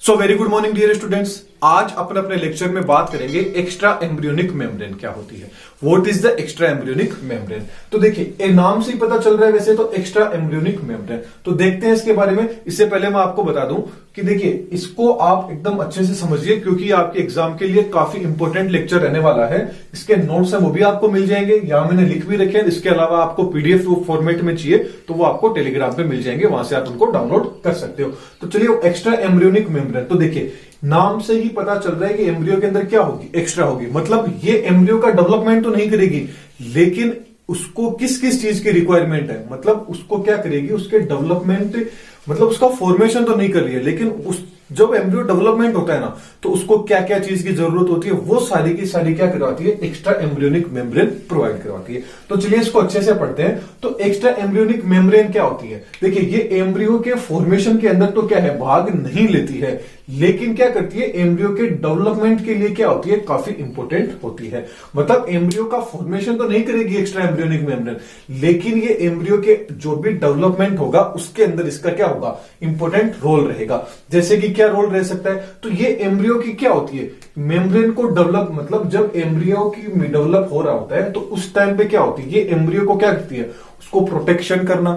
सो very good morning dear students. आज अपन अपने लेक्चर में बात करेंगे एक्स्ट्रा एम्ब्रियोनिक मेम्ब्रेन क्या होती है। What is the extra embryonic membrane. तो देखिए नाम से ही पता चल रहा है वैसे तो एक्स्ट्रा एम्ब्रियोनिक मेम्ब्रेन। तो देखते हैं इसके बारे में। इससे पहले मैं आपको बता दूं कि देखिए इसको आप एकदम अच्छे से समझिए क्योंकि आपके एग्जाम के लिए काफी इंपॉर्टेंट लेक्चर रहने वाला है। इसके नोट्स है वो भी आपको मिल जाएंगे, यहां मैंने लिख भी रखे हैं। इसके अलावा आपको पीडीएफ फॉर्मेट में चाहिए तो वो आपको टेलीग्राम पे मिल जाएंगे, वहां से आप उनको डाउनलोड कर सकते हो। तो चलिए एक्स्ट्रा एम्ब्रियोनिक मेम्ब्रेन, तो देखिए नाम से ही पता चल रहा है कि एम्ब्रियो के अंदर क्या होगी, एक्स्ट्रा होगी। मतलब ये एम्ब्रियो का डेवलपमेंट तो नहीं करेगी, लेकिन उसको किस किस चीज की रिक्वायरमेंट है, मतलब उसको क्या करेगी, उसके डेवलपमेंट, मतलब उसका फॉर्मेशन तो नहीं कर रही है, लेकिन उस जब एम्ब्रियो डेवलपमेंट होता है ना तो उसको क्या क्या चीज की जरूरत होती है वो सारी की सारी क्या करवाती है, एक्स्ट्रा एम्ब्रियोनिक मेम्ब्रेन प्रोवाइड करवाती है। तो चलिए इसको अच्छे से पढ़ते हैं। तो एक्स्ट्रा एम्ब्रियोनिक मेम्ब्रेन क्या होती है। देखिए ये एम्ब्रियो के फॉर्मेशन के अंदर तो क्या है, भाग नहीं लेती है, लेकिन क्या करती है, एम्ब्रियो के डेवलपमेंट के लिए क्या होती है, काफी इंपॉर्टेंट होती है। मतलब एम्ब्रियो का फॉर्मेशन तो नहीं करेगी एक्स्ट्रा एम्ब्रियोनिक मेम्ब्रेन, लेकिन ये एम्ब्रियो के जो भी डेवलपमेंट होगा उसके अंदर इसका क्या होगा, इंपॉर्टेंट रोल रहेगा। जैसे कि क्या रोल रह सकता है, तो ये एम्ब्रियो की क्या होती है, मेम्ब्रेन को डेवलप, मतलब जब एम्ब्रियो की डेवलप हो रहा होता है तो उस टाइम पे क्या होती है, ये एम्ब्रियो को क्या करती है, उसको प्रोटेक्शन करना,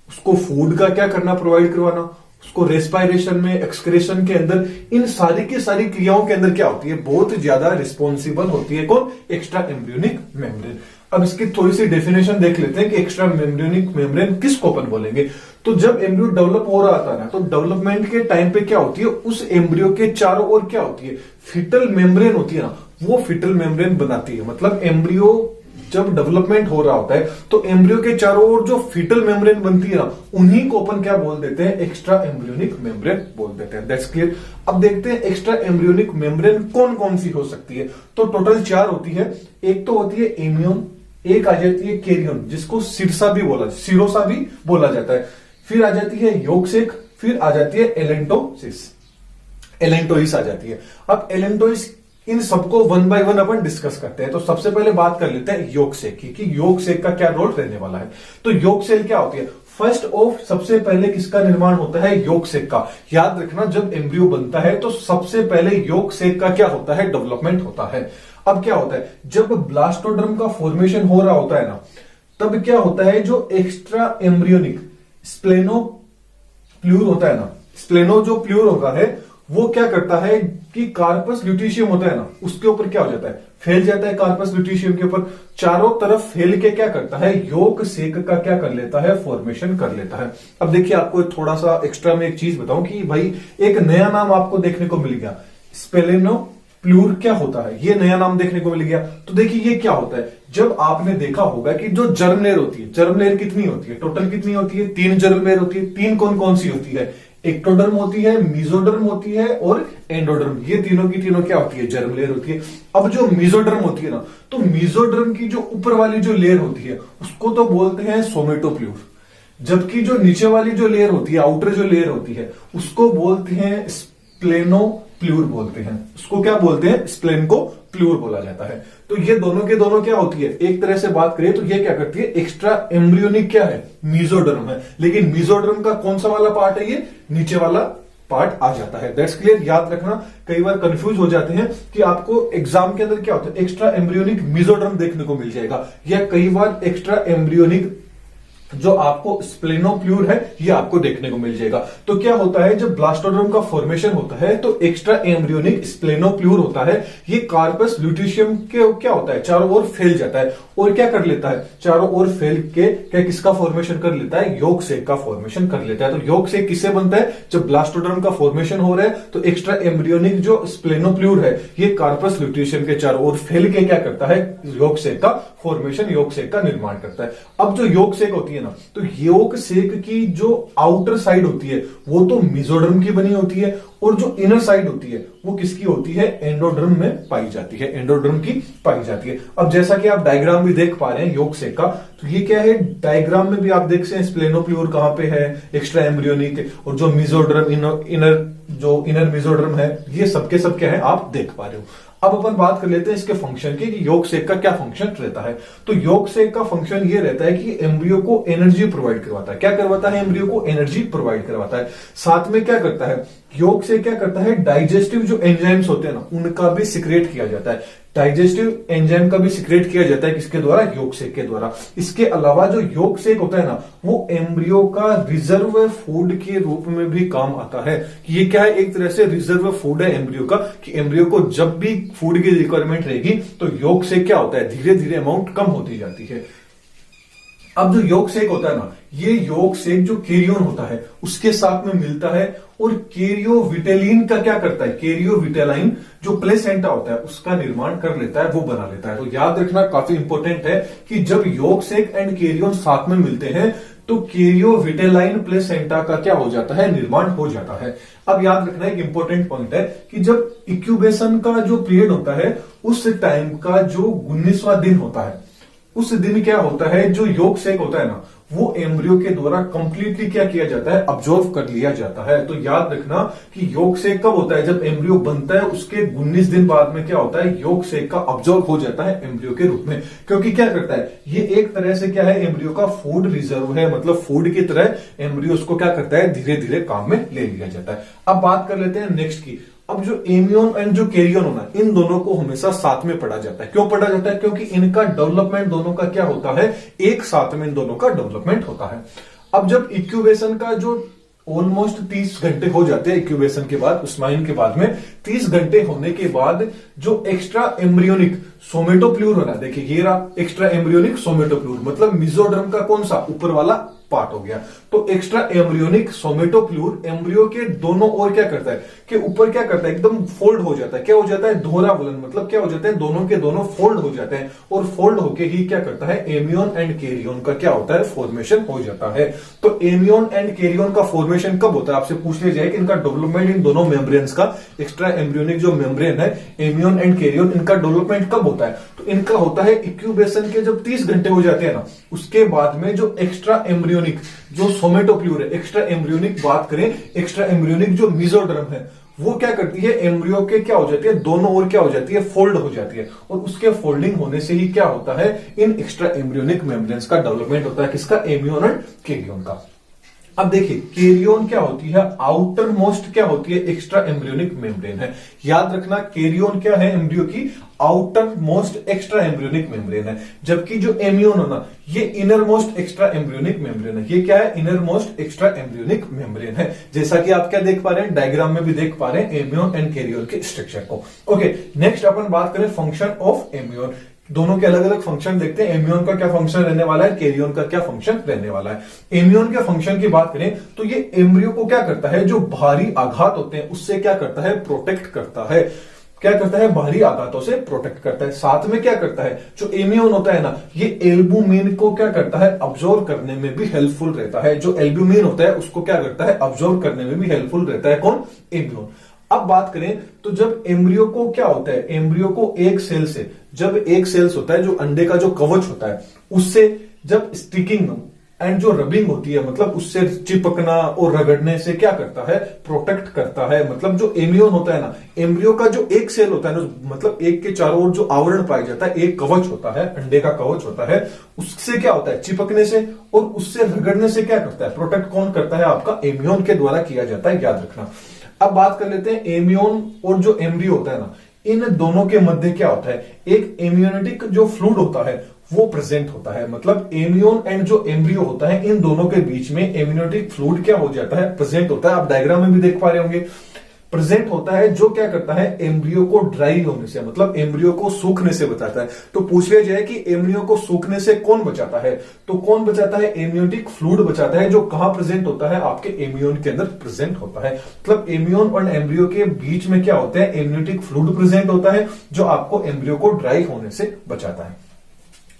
उसको फूड का क्या करना, प्रोवाइड करवाना, उसको रेस्पायरेशन में, एक्सक्रेशन के अंदर, इन सारी की सारी क्रियाओं के अंदर क्या होती है, बहुत ज्यादा रिस्पॉन्सिबल होती है कौन, एक्स्ट्रा एम्ब्रियोनिक मेम्ब्रेन। अब इसकी थोड़ी सी डेफिनेशन देख लेते हैं कि एक्स्ट्रा एम्ब्रियोनिक मेम्ब्रेन किसको अपन बोलेंगे। तो जब एम्ब्रियो डेवलप हो रहा था ना, तो डेवलपमेंट के टाइम पे क्या होती है, उस एम्ब्रियो के चारों ओर क्या होती है, फिटल मेम्ब्रेन होती है ना, वो फिटल मेम्ब्रेन बनाती है। मतलब एम्ब्रियो जब डेवलपमेंट हो रहा होता है तो एम्ब्रियो के चारों ओर जो फिटल मेम्ब्रेन बनती है ना, उन्हीं को अपन क्या बोल देते हैं, एक्स्ट्रा एम्ब्रियोनिक मेम्ब्रेन बोल देते हैं। That's clear. अब देखते हैं एक्स्ट्रा एम्ब्रियोनिक मेम्ब्रेन कौन कौन सी हो सकती है। तो टोटल 4 होती है। एक तो होती है एमियन, एक आ जाती है कैरियन, जिसको सिरसा भी बोला, सिरोसा भी बोला जाता है। फिर आ जाती है योगसेक, फिर आ जाती है एलेंटोइस आ जाती है। अब एलेंटोइस, इन सबको 1 बाय 1 अपन डिस्कस करते हैं। तो सबसे पहले बात कर लेते हैं योगसेक की कि योगसेक का क्या रोल रहने वाला है। तो योगसेल क्या होती है, फर्स्ट ऑफ सबसे पहले किसका निर्माण होता है, योगसेक का। याद रखना जब एम्ब्रियो बनता है तो सबसे पहले योगसेक का क्या होता है, डेवलपमेंट होता है। अब क्या होता है, जब ब्लास्टोडर्म का फॉर्मेशन हो रहा होता है ना, तब क्या होता है, जो एक्स्ट्रा एम्ब्रियोनिक स्प्लेनो प्लूर होता है ना, स्प्लेनो जो प्लूर होता है वो क्या करता है कि कार्पस ल्यूटिशियम होता है ना, उसके ऊपर क्या हो जाता है, फैल जाता है। कार्पस ल्यूटिशियम के ऊपर चारों तरफ फैल के क्या करता है, योगसेक का क्या कर लेता है, फॉर्मेशन कर लेता है। अब देखिए आपको थोड़ा सा एक्स्ट्रा में एक चीज बताऊं कि भाई एक नया नाम आपको देखने को मिल गया, स्पेलेनो प्लूर क्या होता है, ये नया नाम देखने को मिल गया। तो देखिए ये क्या होता है, जब आपने देखा होगा कि जो जर्म लेयर होती है, जर्म लेयर कितनी होती है, टोटल कितनी होती है, 3 जर्म लेयर होती है। 3 कौन कौन सी होती है, एक्टोडर्म होती है, मीजोडर्म होती है और एंडोडर्म। ये तीनों की तीनों क्या होती है, जर्म लेयर होती है। अब जो मीजोडर्म होती है ना, तो मीजोडर्म की जो ऊपर वाली जो लेयर होती है उसको तो बोलते हैं सोमेटोप्लूर, जबकि जो नीचे वाली जो लेयर होती है, आउटर जो लेयर होती है, उसको बोलते हैं स्प्लेनो प्लूर बोलते हैं। उसको क्या बोलते हैं, स्प्लेनको प्लूर बोला जाता है। तो ये दोनों के दोनों क्या होती है, एक तरह से बात करें तो ये क्या करती है, एक्स्ट्रा एम्ब्रियोनिक क्या है, मीजोडर्म है। लेकिन मीजोडर्म का कौन सा वाला पार्ट है, ये नीचे वाला पार्ट आ जाता है। That's clear. याद रखना, कई बार कंफ्यूज हो जाते हैं कि आपको एग्जाम के अंदर क्या होता है, एक्स्ट्रा एम्ब्रियोनिक मीजोडर्म देखने को मिल जाएगा, या कई बार एक्स्ट्रा एम्ब्रियोनिक जो आपको स्प्लेनोप्लूर है ये आपको देखने को मिल जाएगा। तो क्या होता है, जब ब्लास्टोडर्म का फॉर्मेशन होता है तो एक्स्ट्रा एम्ब्रियोनिक स्प्लेनोप्लूर होता है, ये कार्पस ल्यूटिशियम के क्या होता है, चारों ओर फैल जाता है और क्या कर लेता है, चारों ओर फैल के क्या किसका फॉर्मेशन कर लेता है, योगसेक का फॉर्मेशन कर लेता है। तो योगसेक किससे बनता है, जब ब्लास्टोडर्म का फॉर्मेशन हो रहा है तो एक्स्ट्रा एम्ब्रियोनिक जो स्प्लेनोप्लूर है ये कार्पस ल्यूटिशियम के चारों ओर फैल के क्या करता है, योगसेक का फॉर्मेशन, योगसेक का निर्माण करता है। अब जो योगसेक होती है ना, तो योगसेक की जो आउटर साइड होती है वो तो मीजोडर्म की बनी होती है, और जो इनर साइड होती है वो किसकी होती है, एंडोडर्म में पाई जाती है, एंडोडर्म की पाई जाती है। अब जैसा कि आप डायग्राम भी देख पा रहे हैं योगसेक का, तो ये क्या है, डायग्राम में भी आप देख सकते हैं स्प्लेनोप्लूर कहां पे है, एक्स्ट्रा एम्ब्रियोनिक, और जो मीजोडर्म इनर मीजोडर्म है, ये सबके सब क्या है आप देख पा रहे हो। अब अपन बात कर लेते हैं इसके फंक्शन की कि योगसेक का क्या फंक्शन रहता है। तो योगसेक का फंक्शन ये रहता है कि एम्ब्रियो को एनर्जी प्रोवाइड करवाता है। क्या करवाता है, एम्ब्रियो को एनर्जी प्रोवाइड करवाता है। साथ में क्या करता है योग से क्या करता है, डाइजेस्टिव जो एंजाइम्स होते हैं ना उनका भी सिक्रेट किया जाता है। डाइजेस्टिव एंजाइम का भी सिक्रेट किया जाता है किसके द्वारा, योग सेक के द्वारा। इसके अलावा जो योग सेक होता है ना वो एम्ब्रियो का रिजर्व फूड के रूप में भी काम आता है। ये क्या है, एक तरह से रिजर्व फूड है एम्ब्रियो का, कि एम्ब्रियो को जब भी फूड की रिक्वायरमेंट रहेगी तो योग सेक क्या होता है, धीरे धीरे अमाउंट कम होती जाती है। अब जो योग सेक होता है ना, ये योग सेक जो कैरियोन होता है उसके साथ में मिलता है और कैरियोविटेलिन का क्या करता है, कैरियोविटेलाइन जो प्लेसेंटा होता है उसका निर्माण कर लेता है, वो बना लेता है। तो याद रखना काफी इंपॉर्टेंट है कि जब योग सेक एंड कैरियोन साथ में मिलते हैं तो कैरियोविटेलाइन प्लेसेंटा का क्या हो जाता है, निर्माण हो जाता है। अब याद रखना एक इंपॉर्टेंट पॉइंट है कि जब इंक्यूबेशन का जो पीरियड होता है उस टाइम का जो 19वां दिन होता है, उस दिन क्या होता है, जो योग सेक होता है ना वो एम्ब्रियो के द्वारा कंप्लीटली क्या किया जाता है, ऑब्जर्व कर लिया जाता है। तो याद रखना कि योग सेक कब होता है, जब एम्ब्रियो बनता है उसके 19 दिन बाद में क्या होता है, योग सेक का ऑब्जर्व हो जाता है एम्ब्रियो के रूप में। क्योंकि क्या करता है, ये एक तरह से क्या है, एम्ब्रियो का फूड रिजर्व है, मतलब फूड की तरह एम्ब्रियो उसको क्या करता है, धीरे धीरे काम में ले लिया जाता है। अब बात कर लेते हैं नेक्स्ट की। अब जो एमियोन एंड जो कैरियोन होना, इन दोनों को हमेशा साथ में पढ़ा जाता है। क्यों पढ़ा जाता है, क्योंकि इनका डेवलपमेंट दोनों का क्या होता है, एक साथ में इन दोनों का डेवलपमेंट होता है। अब जब इंक्यूबेशन का जो ऑलमोस्ट 30 घंटे हो जाते हैं इंक्यूबेशन के बाद, उस्माइन के बाद में 30 घंटे होने के बाद जो एक्स्ट्रा एम्ब्रियोनिक सोमेटोप्ल्यूर होना, देखिए ये रहा एक्स्ट्रा एम्ब्रियोनिक सोमेटोप्ल्यूर, मतलब मिजोडर्म का कौन सा, ऊपर वाला पार्ट हो गया। तो एक्स्ट्रा एम्ब्रियोनिक सोमेटोप्ल्यूर एम्ब्रियो के दोनों ओर क्या करता है, कि ऊपर क्या करता है, एकदम फोल्ड हो जाता है। क्या हो जाता है, दोहरा वलन, मतलब क्या हो जाता है, दोनों के दोनों फोल्ड हो जाते हैं और फोल्ड होके ही क्या करता है, एमियोन एंड कैरियोन का क्या होता है, फॉर्मेशन हो जाता है। तो एमियोन एंड कैरियोन का फॉर्मेशन कब होता है, आपसे पूछ लिया जाए कि इनका डेवलपमेंट इन दोनों मेम्ब्रेन्स का, एक्स्ट्रा एम्ब्रियोनिक जो मेम्ब्रेन है एमियोन एंड कैरियोन, इनका डेवलपमेंट कब होता है, तो इनका होता है इंक्यूबेशन के जब 30 घंटे हो जाते हैं ना, उसके बाद में जो एक्स्ट्रा एम्ब्रियोनिक जो सोमेटोप्ल्यूर है, एक्स्ट्रा एम्ब्रियोनिक बात करें, एक्स्ट्रा एम्ब्रियोनिक जो मिजोडर्म है वो क्या करती है, एम्ब्रियो के क्या हो जाती है, दोनों ओर क्या हो जाती है, फोल्ड हो जाती है, और उसके फोल्डिंग होने से ही क्या होता है, इन एक्स्ट्रा एम्ब्रियोनिक मेम्ब्रेन्स का डेवलपमेंट होता है, किसका, एमियोन एंड कैरियोन का। अब देखिए कैरियोन क्या होती है, आउटर मोस्ट क्या होती है, एक्स्ट्रा एम्ब्रियोनिक मेम्ब्रेन है। याद रखना कैरियोन क्या है, एम्ब्रियो की outer most extra embryonic membrane है, जबकि जो एमियोन है ना ये inner most extra embryonic membrane है। ये क्या है, inner most extra embryonic membrane है। जैसा कि आप क्या देख पा रहे हैं, डायग्राम में भी देख पा रहे हैं एमियोन एंड कैरियोन के स्ट्रक्चर को। ओके, नेक्स्ट अपन बात करें फंक्शन ऑफ एमियोन। दोनों के अलग अलग फंक्शन देखते हैं, एमियोन का क्या फंक्शन रहने वाला है, कैरियोन का क्या फंक्शन रहने वाला है। एमियोन के फंक्शन की बात करें तो ये एम्ब्रियो को क्या करता है, जो भारी आघात होते हैं उससे क्या करता है, प्रोटेक्ट करता है। क्या करता है, भारी आघातों से प्रोटेक्ट करता है। साथ में क्या करता है, जो एमियोन होता है ना ये एल्बुमिन को क्या करता है, अब्जॉर्ब करने में भी हेल्पफुल रहता है। जो एल्बुमिन होता है उसको क्या करता है, अब्जॉर्ब करने में भी हेल्पफुल रहता है, कौन, एमियोन। अब बात करें तो जब एम्ब्रियो को क्या होता है, एम्ब्रियो को एक सेल से, जब एक सेल्स होता है जो अंडे का जो कवच होता है उससे जब स्टिकिंग एंड जो रबिंग होती है, मतलब उससे चिपकना और रगड़ने से क्या करता है, प्रोटेक्ट करता है। मतलब जो एमियोन होता है ना, एम्ब्रियो का जो एक सेल होता है ना, मतलब एक के चारों ओर जो आवरण पाया जाता है, एक कवच होता है, अंडे का कवच होता है, उससे क्या होता है, चिपकने से और उससे रगड़ने से क्या करता है, प्रोटेक्ट कौन करता है, आपका एमियोन के द्वारा किया जाता है, याद रखना। अब बात कर लेते हैं एमियोन और जो एम्ब्रियो होता है ना, इन दोनों के मध्य क्या होता है, एक एमियोनेटिक जो फ्लूइड होता है वो प्रेजेंट होता है। मतलब एमियोन एंड जो एम्ब्रियो होता है इन दोनों के बीच में एमियोनेटिक फ्लूइड क्या हो जाता है, प्रेजेंट होता है। आप डायग्राम में भी देख पा रहे होंगे, प्रेजेंट होता है, जो क्या करता है, एम्ब्रियो को ड्राई होने से, मतलब एम्ब्रियो को सूखने से बचाता है। तो पूछ लिया जाए कि एम्ब्रियो को सूखने से कौन बचाता है, तो कौन बचाता है, एमियोटिक फ्लूइड बचाता है, जो कहां प्रेजेंट होता है, आपके एमियोन के अंदर प्रेजेंट होता है। मतलब एमियोन और एम्ब्रियो के बीच में क्या होता है, एमियोटिक फ्लूइड प्रेजेंट होता है, जो आपको एम्ब्रियो को ड्राई होने से बचाता है।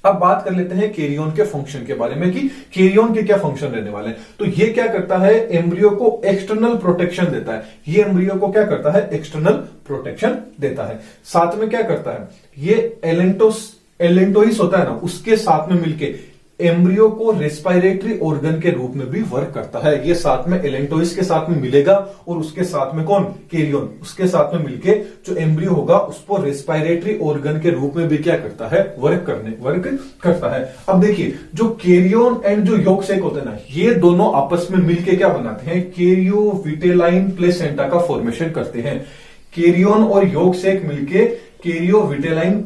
अब बात कर लेते हैं कैरियोन के फंक्शन के बारे में कि कैरियोन के क्या फंक्शन रहने वाले हैं। तो ये क्या करता है, एम्ब्रियो को एक्सटर्नल प्रोटेक्शन देता है। ये एम्ब्रियो को क्या करता है, एक्सटर्नल प्रोटेक्शन देता है। साथ में क्या करता है, ये एलेंटोइस होता है ना, उसके साथ में मिलके एम्ब्रियो को रेस्पिरेटरी ऑर्गन के रूप में भी वर्क करता है। ये साथ में एलेंटोइस के साथ में मिलेगा और उसके साथ में कौन, कैरियन, उसके साथ में मिलके जो एम्ब्रियो होगा उसको रेस्पिरेटरी ऑर्गन के रूप में भी क्या करता है, वर्क करता है। अब देखिए जो कैरियन एंड जो यॉर्क सैक होते हैं ना, ये दोनों आपस में मिलके क्या बनाते हैं, कैरियोविटेलाइन प्लेसेंटा का फॉर्मेशन करते हैं। कैरियन और यॉर्क सैक मिलके कैरियोविटेलाइन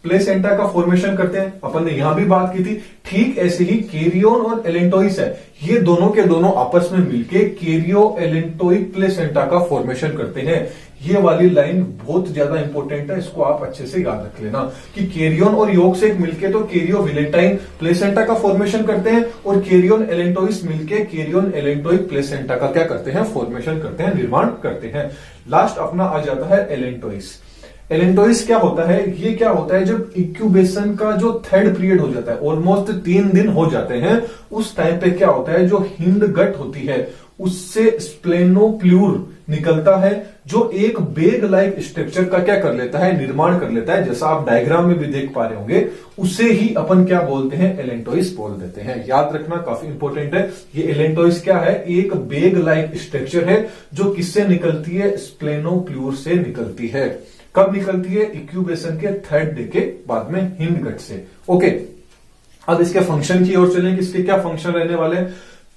प्लेसेंटा का फॉर्मेशन करते हैं, अपन ने यहां भी बात की थी। ठीक ऐसे ही कैरियन और एलेंटोइस है, ये दोनों के दोनों आपस में मिलके कैरियो एलेंटोइक प्लेसेंटा का फॉर्मेशन करते हैं। ये वाली लाइन बहुत ज्यादा इंपॉर्टेंट है, इसको आप अच्छे से याद रख लेना कि कैरियन और यॉर्क सैक मिलके तो कैरियोविलेटाइन प्लेसेंटा का फॉर्मेशन करते हैं और कैरियन एलेंटोइस मिलके कैरियन एलेंटोइक प्लेसेंटा का क्या करते हैं, फॉर्मेशन करते हैं, निर्माण करते हैं। लास्ट अपना आ जाता है एलेंटोइस। एलेंटोइस क्या होता है, ये क्या होता है, जब इंक्यूबेशन का जो थर्ड पीरियड हो जाता है, ऑलमोस्ट 3 दिन हो जाते हैं, उस टाइम पे क्या होता है, जो हिंड गट होती है उससे स्प्लेनोप्ल्यूर निकलता है, जो एक बेग लाइक स्ट्रक्चर का क्या कर लेता है, निर्माण कर लेता है। जैसा आप डायग्राम में भी देख पा रहे होंगे, उसे ही अपन क्या बोलते हैं, एलेंटोइस बोल देते हैं। याद रखना काफी इंपॉर्टेंट है। ये एलेंटोइस क्या है, एक बेग लाइक स्ट्रक्चर है जो किससे निकलती है, स्प्लेनोप्ल्यूर से निकलती है। कब निकलती है, इंक्यूबेशन के थर्ड डे के बाद में, हिंड गट से। ओके, अब इसके फंक्शन की ओर चलें, इसके क्या फंक्शन रहने वाले हैं।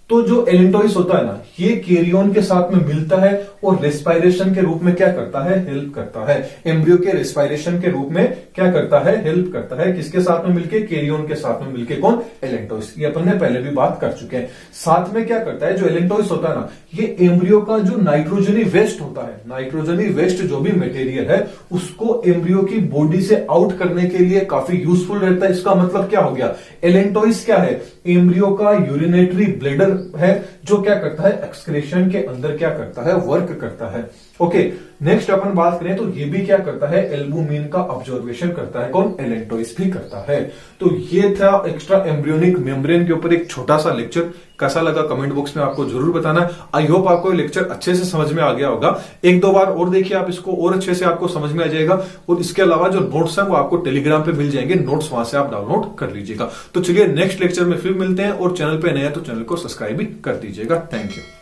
तो जो एलेंटोइस होता है ना, ये कैरियन के साथ में मिलता है और रेस्पिरेशन के रूप में क्या करता है, हेल्प करता है। एम्ब्रियो के रेस्पिरेशन के रूप में क्या करता है, हेल्प करता है। किसके साथ में मिलके, कैरियन के साथ में मिलके, कौन, एलेंटोइस। ये अपन ने पहले भी बात कर चुके हैं। साथ में क्या करता है, जो एलेंटोइस होता है ना, ये एम्ब्रियो का जो नाइट्रोजनी वेस्ट होता है, नाइट्रोजनी वेस्ट जो भी मटेरियल है, उसको एम्ब्रियो की बॉडी से आउट करने के लिए काफी यूजफुल रहता है। इसका मतलब क्या हो गया, एलेंटोइस क्या है, एम्ब्रियो का यूरिनेटरी ब्लैडर है जो क्या करता है, एक्सक्रीशन के अंदर क्या करता है, वर्क करता है। ओके, नेक्स्ट अपन बात करें तो ये भी क्या करता है, एल्बुमिन का ऑब्जर्वेशन करता है, कौन, एलेंटोइस भी करता है। तो ये था एक्स्ट्रा एम्ब्रियोनिक मेम्ब्रेन के ऊपर एक छोटा सा लेक्चर। कैसा लगा कमेंट बॉक्स में आपको जरूर बताना। आई होप आपको ये लेक्चर अच्छे से समझ में आ गया होगा। 1-2 बार और देखिए आप इसको, और अच्छे से आपको समझ में आ जाएगा। और इसके अलावा जो नोट्स हैं वो आपको टेलीग्राम पे मिल जाएंगे, नोट्स वहां से आप डाउनलोड कर लीजिएगा। तो चलिए नेक्स्ट लेक्चर में फिर मिलते हैं, और चैनल पे नए हैं तो चैनल को सब्सक्राइब भी कर दीजिएगा। Thank you.